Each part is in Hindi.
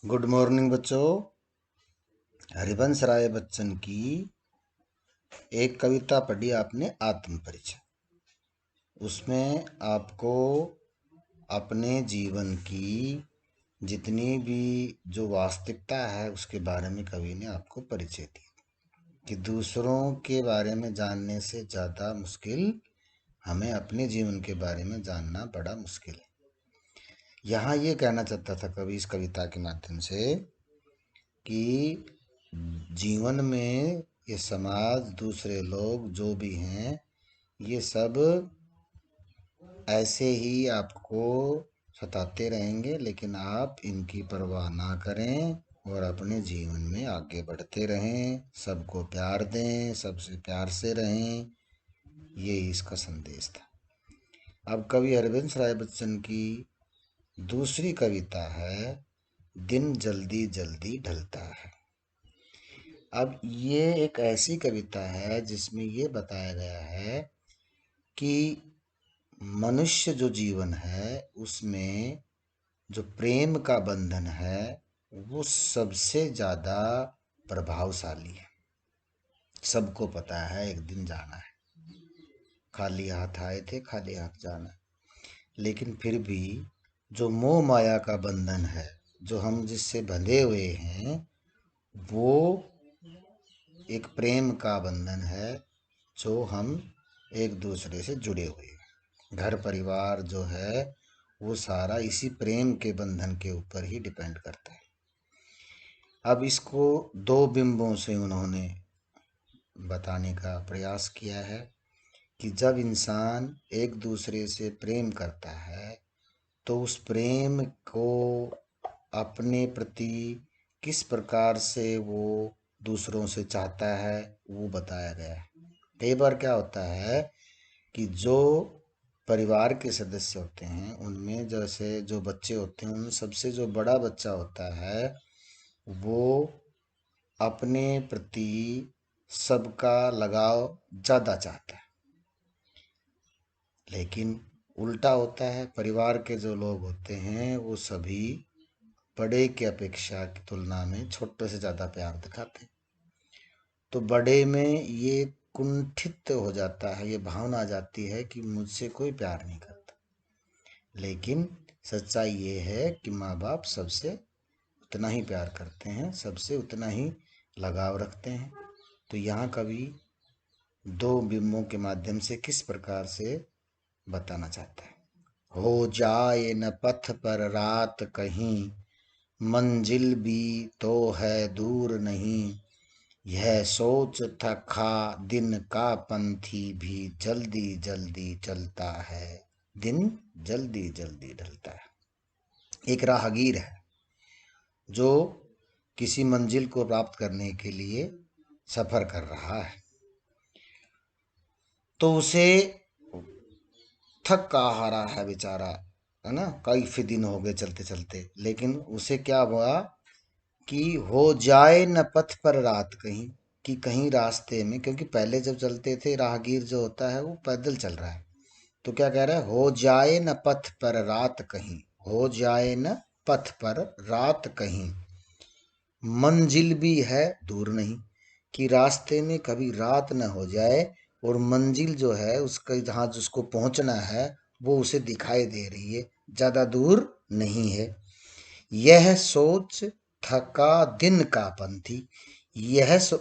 गुड मॉर्निंग बच्चों। हरिवंश राय बच्चन की एक कविता पढ़ी आपने, आत्म परिचय। उसमें आपको अपने जीवन की जितनी भी जो वास्तविकता है उसके बारे में कवि ने आपको परिचय दिया कि दूसरों के बारे में जानने से ज़्यादा मुश्किल हमें अपने जीवन के बारे में जानना बड़ा मुश्किल है। यहाँ ये कहना चाहता था कवि इस कविता के माध्यम से कि जीवन में ये समाज, दूसरे लोग जो भी हैं, ये सब ऐसे ही आपको सताते रहेंगे, लेकिन आप इनकी परवाह ना करें और अपने जीवन में आगे बढ़ते रहें, सबको प्यार दें, सबसे प्यार से रहें। ये इसका संदेश था। अब कवि हरिवंश राय बच्चन की दूसरी कविता है, दिन जल्दी जल्दी ढलता है। अब ये एक ऐसी कविता है जिसमें ये बताया गया है कि मनुष्य जो जीवन है उसमें जो प्रेम का बंधन है वो सबसे ज़्यादा प्रभावशाली है। सबको पता है एक दिन जाना है, खाली हाथ आए थे, खाली हाथ जाना है। लेकिन फिर भी जो मोह माया का बंधन है, जो हम जिससे बंधे हुए हैं, वो एक प्रेम का बंधन है जो हम एक दूसरे से जुड़े हुए हैं। घर परिवार जो है वो सारा इसी प्रेम के बंधन के ऊपर ही डिपेंड करता है। अब इसको दो बिंबों से उन्होंने बताने का प्रयास किया है कि जब इंसान एक दूसरे से प्रेम करता है तो उस प्रेम को अपने प्रति किस प्रकार से वो दूसरों से चाहता है वो बताया गया है। कई बार क्या होता है कि जो परिवार के सदस्य होते हैं उनमें जैसे जो बच्चे होते हैं उनमें सबसे जो बड़ा बच्चा होता है वो अपने प्रति सबका लगाव ज़्यादा चाहता है। लेकिन उल्टा होता है, परिवार के जो लोग होते हैं वो सभी बड़े की अपेक्षा की तुलना में छोटे से ज़्यादा प्यार दिखाते हैं। तो बड़े में ये कुंठित हो जाता है, ये भावना आ जाती है कि मुझसे कोई प्यार नहीं करता। लेकिन सच्चाई ये है कि माँ बाप सबसे उतना ही प्यार करते हैं, सबसे उतना ही लगाव रखते हैं। तो यहाँ कवि दो बिंबों के माध्यम से किस प्रकार से बताना चाहता है। हो जाए न पथ पर रात कहीं, मंजिल भी तो है दूर नहीं, यह सोच थका दिन का पंथी भी जल्दी जल्दी चलता है, दिन जल्दी जल्दी ढलता है। एक राहगीर है जो किसी मंजिल को प्राप्त करने के लिए सफर कर रहा है, तो उसे थक का हारा है बेचारा, है ना, कई दिन हो गए चलते चलते। लेकिन उसे क्या हुआ कि हो जाए न पथ पर रात कहीं, कि कहीं रास्ते में, क्योंकि पहले जब चलते थे राहगीर जो होता है वो पैदल चल रहा है, तो क्या कह रहा है, हो जाए न पथ पर रात कहीं, हो जाए न पथ पर रात कहीं, मंजिल भी है दूर नहीं, कि रास्ते में कभी रात न हो जाए और मंजिल जो है उसका जहाँ जिसको पहुंचना है वो उसे दिखाई दे रही है, ज्यादा दूर नहीं है। यह सोच थका दिन का पंथी,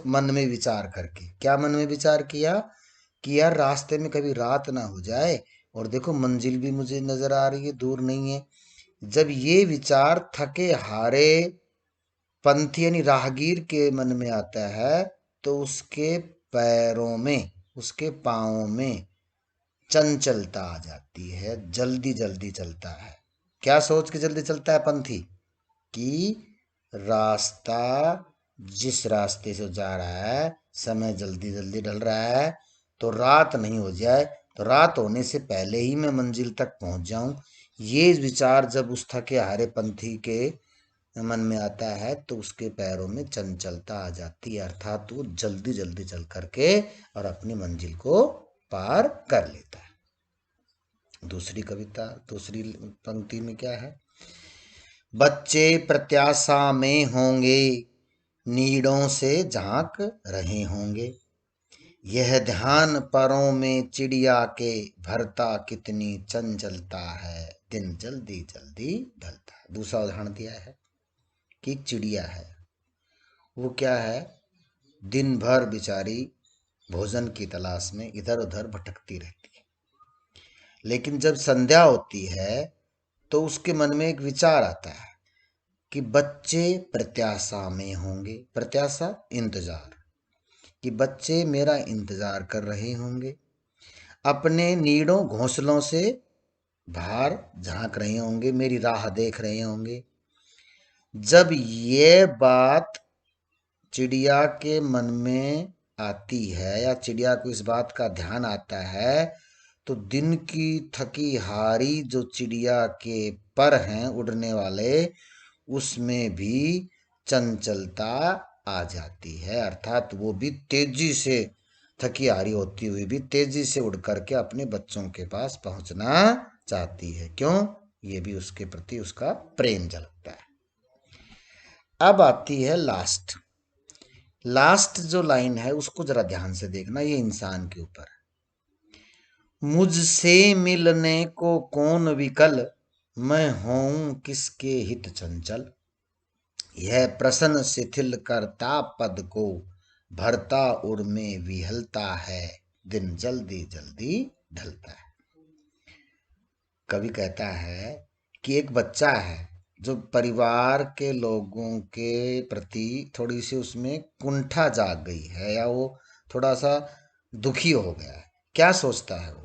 मन में विचार करके, क्या मन में विचार किया कि यार रास्ते में कभी रात ना हो जाए और देखो मंजिल भी मुझे नजर आ रही है, दूर नहीं है। जब ये विचार थके हारे पंथी यानी राहगीर के मन में आता है तो उसके पैरों में, उसके पाँवों में चंचलता आ जाती है, जल्दी जल्दी चलता है। क्या सोच के जल्दी चलता है पंथी कि रास्ता, जिस रास्ते से जा रहा है, समय जल्दी जल्दी ढल रहा है, तो रात नहीं हो जाए, तो रात होने से पहले ही मैं मंजिल तक पहुंच जाऊं। ये विचार जब उस थके हारे पंथी के मन में आता है तो उसके पैरों में चंचलता आ जाती है, अर्थात वो जल्दी जल्दी चल करके और अपनी मंजिल को पार कर लेता है। दूसरी कविता, दूसरी पंक्ति में क्या है, बच्चे प्रत्याशा में होंगे, नीड़ों से झांक रहे होंगे। यह ध्यान परों में चिड़िया के, भरता कितनी चंचलता है, दिन जल्दी जल्दी ढलता है। दूसरा उदाहरण दिया है कि एक चिड़िया है, वो क्या है, दिन भर बेचारी भोजन की तलाश में इधर उधर भटकती रहती है। लेकिन जब संध्या होती है तो उसके मन में एक विचार आता है कि बच्चे प्रत्याशा में होंगे। प्रत्याशा, इंतजार, कि बच्चे मेरा इंतजार कर रहे होंगे, अपने नीड़ों घोंसलों से बाहर झांक रहे होंगे, मेरी राह देख रहे होंगे। जब ये बात चिड़िया के मन में आती है या चिड़िया को इस बात का ध्यान आता है, तो दिन की थकी हारी जो चिड़िया के पर हैं उड़ने वाले, उसमें भी चंचलता आ जाती है। अर्थात वो भी तेजी से, थकी हारी होती हुई भी तेजी से उड़ करके अपने बच्चों के पास पहुंचना चाहती है। क्यों? ये भी उसके प्रति उसका प्रेम झलकता है। अब आती है लास्ट। लास्ट जो लाइन है उसको जरा ध्यान से देखना, ये इंसान के ऊपर है। मुझसे मिलने को कौन विकल, मैं हूं किसके हित चंचल। यह प्रश्न शिथिल करता पद को, भरता उर में विहलता है, दिन जल्दी जल्दी ढलता है। कवि कहता है कि एक बच्चा है जो परिवार के लोगों के प्रति थोड़ी सी उसमें कुंठा जाग गई है, या वो थोड़ा सा दुखी हो गया है। क्या सोचता है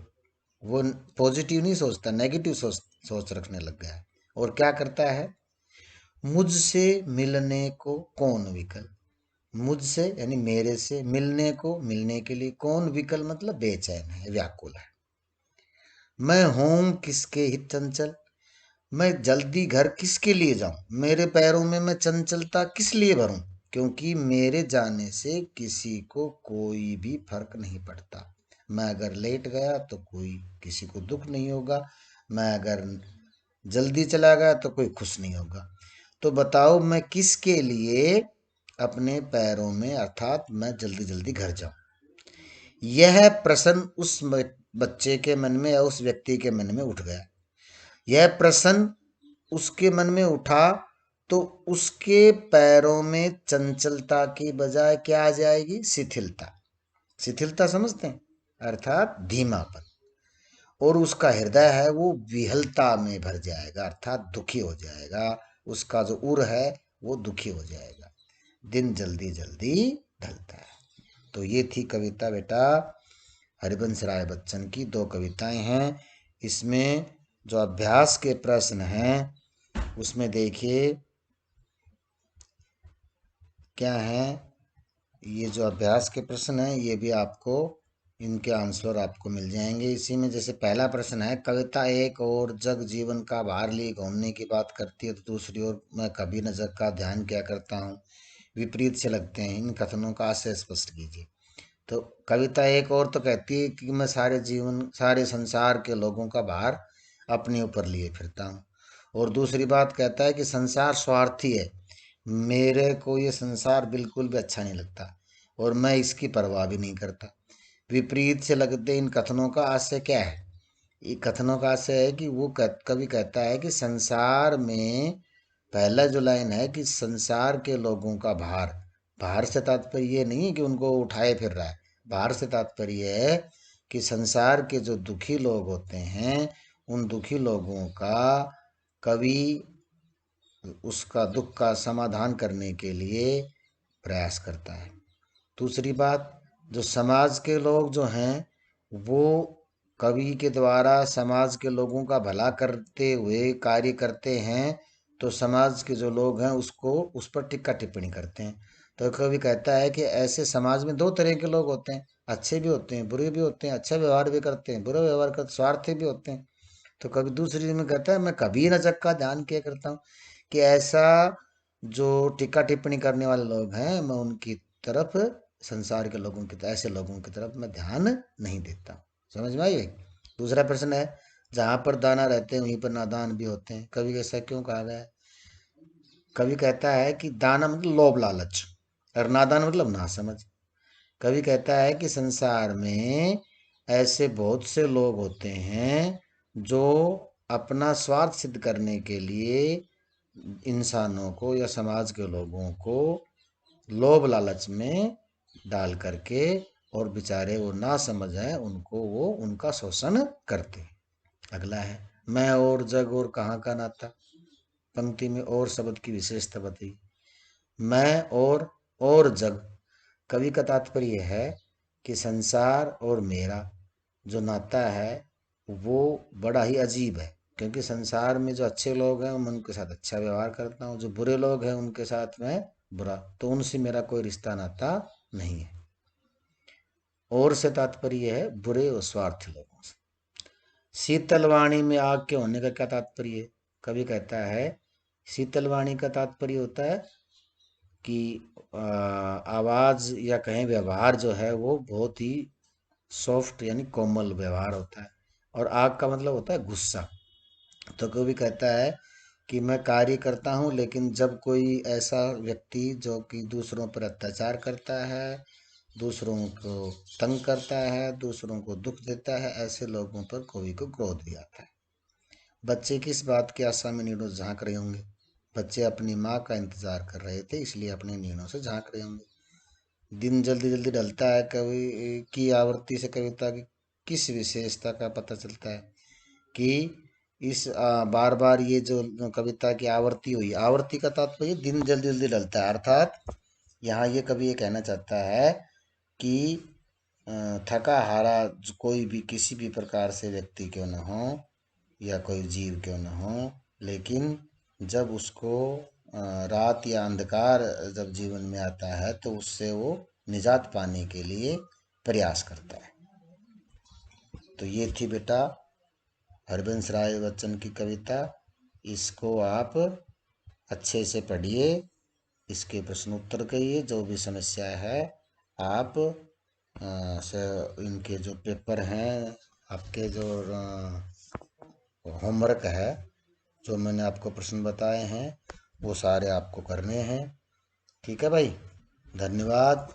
वो पॉजिटिव नहीं सोचता, नेगेटिव सोच रखने लग गया है। और क्या करता है, मुझसे मिलने को कौन विकल, मुझसे यानी मेरे से, मिलने को, मिलने के लिए, कौन विकल मतलब बेचैन है, व्याकुल है। मैं हूं किसके हित चंचल, मैं जल्दी घर किसके लिए जाऊं, मेरे पैरों में मैं चंचलता किस लिए भरूं, क्योंकि मेरे जाने से किसी को कोई भी फर्क नहीं पड़ता। मैं अगर लेट गया तो कोई, किसी को दुख नहीं होगा, मैं अगर जल्दी चला गया तो कोई खुश नहीं होगा। तो बताओ मैं किसके लिए अपने पैरों में, अर्थात मैं जल्दी जल्दी घर जाऊं। यह प्रश्न उस बच्चे के मन में या उस व्यक्ति के मन में उठ गया। यह प्रश्न उसके मन में उठा तो उसके पैरों में चंचलता की बजाय क्या आ जाएगी, शिथिलता। शिथिलता समझते हैं, अर्थात धीमापन। और उसका हृदय है वो विहलता में भर जाएगा, अर्थात दुखी हो जाएगा। उसका जो उर है वो दुखी हो जाएगा, दिन जल्दी जल्दी ढलता है। तो ये थी कविता बेटा हरिवंश राय बच्चन की। दो कविताएं हैं। इसमें जो अभ्यास के प्रश्न हैं उसमें देखिए क्या है। ये जो अभ्यास के प्रश्न हैं ये भी आपको, इनके आंसर आपको मिल जाएंगे इसी में। जैसे पहला प्रश्न है, कविता एक और जग जीवन का भार लिए घूमने की बात करती है तो दूसरी ओर मैं कभी न जग का ध्यान क्या करता हूँ, विपरीत से लगते हैं, इन कथनों का आशय स्पष्ट कीजिए। तो कविता एक और तो कहती है कि मैं सारे जीवन, सारे संसार के लोगों का भार अपने ऊपर लिए फिरता हूँ। और दूसरी बात कहता है कि संसार स्वार्थी है, मेरे को ये संसार बिल्कुल भी अच्छा नहीं लगता और मैं इसकी परवाह भी नहीं करता। विपरीत से लगते इन कथनों का आशय क्या है? ये कथनों का आशय है कि वो कवि कहता है कि संसार में, पहला जो लाइन है कि संसार के लोगों का भार, भार से तात्पर्य ये नहीं है कि उनको उठाए फिर रहा है। भार से तात्पर्य है कि संसार के जो दुखी लोग होते हैं उन दुखी लोगों का कवि उसका दुख का समाधान करने के लिए प्रयास करता है। दूसरी बात, जो समाज के लोग जो हैं वो कवि के द्वारा समाज के लोगों का भला करते हुए कार्य करते हैं, तो समाज के जो लोग हैं उसको, उस पर टिक्का टिप्पणी करते हैं। तो कवि कहता है कि ऐसे समाज में दो तरह के लोग होते हैं, अच्छे भी होते हैं बुरे भी होते हैं, अच्छा व्यवहार भी करते हैं बुरा व्यवहार करते, स्वार्थी भी होते हैं। तो कभी दूसरी में कहता है मैं कभी न जग का ध्यान किया करता हूँ, कि ऐसा जो टीका टिप्पणी करने वाले लोग हैं मैं उनकी तरफ, संसार के लोगों की, ऐसे लोगों की तरफ मैं ध्यान नहीं देता हूँ। समझ में आई भाई? दूसरा प्रश्न है, जहाँ पर दाना रहते हैं वहीं पर नादान भी होते हैं, कभी ऐसा क्यों कहा गया है? कवि कहता है कि दाना मतलब लोभ लालच, और नादान मतलब ना समझ। कवि कहता है कि संसार में ऐसे बहुत से लोग होते हैं जो अपना स्वार्थ सिद्ध करने के लिए इंसानों को या समाज के लोगों को लोभ लालच में डाल करके, और बेचारे वो ना समझ है उनको, वो उनका शोषण करते हैं। अगला है, मैं और जग और कहाँ का नाता। पंक्ति में और शब्द की विशेषता बताई। मैं और जग, कवि का तात्पर्य है कि संसार और मेरा जो नाता है वो बड़ा ही अजीब है, क्योंकि संसार में जो अच्छे लोग हैं मैं उनके साथ अच्छा व्यवहार करता हूँ, जो बुरे लोग हैं उनके साथ मैं बुरा, तो उनसे मेरा कोई रिश्ता नाता नहीं है। और से तात्पर्य है बुरे और स्वार्थी लोगों से। शीतलवाणी में आग के होने का क्या तात्पर्य है? कवि कहता है शीतलवाणी का तात्पर्य होता है कि आवाज या कहें व्यवहार जो है वो बहुत ही सॉफ्ट यानी कोमल व्यवहार होता है, और आग का मतलब होता है गुस्सा। तो कवि कहता है कि मैं कार्य करता हूँ, लेकिन जब कोई ऐसा व्यक्ति जो कि दूसरों पर अत्याचार करता है, दूसरों को तंग करता है, दूसरों को दुख देता है, ऐसे लोगों पर कवि को क्रोध भी आता है। बच्चे किस बात की आशा में नीड़ों से झांक रहे होंगे? बच्चे अपनी माँ का इंतजार कर रहे थे, इसलिए अपने नीड़ों से झांक रहे होंगे। दिन जल्दी जल्दी ढलता है, कवि की आवृत्ति से कविता की किस विशेषता का पता चलता है? कि इस बार बार ये जो कविता की आवृत्ति हुई, आवृत्ति का तात्पर्य दिन जल्दी जल्दी ढलता है, अर्थात यहाँ ये कवि ये कहना चाहता है कि थका हारा कोई भी किसी भी प्रकार से व्यक्ति क्यों न हो या कोई जीव क्यों न हो, लेकिन जब उसको रात या अंधकार जब जीवन में आता है तो उससे वो निजात पाने के लिए प्रयास करता है। तो ये थी बेटा हरबंस राय बच्चन की कविता। इसको आप अच्छे से पढ़िए, इसके प्रश्न उत्तर करिए, जो भी समस्या है आप इनके जो पेपर हैं, आपके जो होमवर्क है, जो मैंने आपको प्रश्न बताए हैं वो सारे आपको करने हैं। ठीक है भाई, धन्यवाद।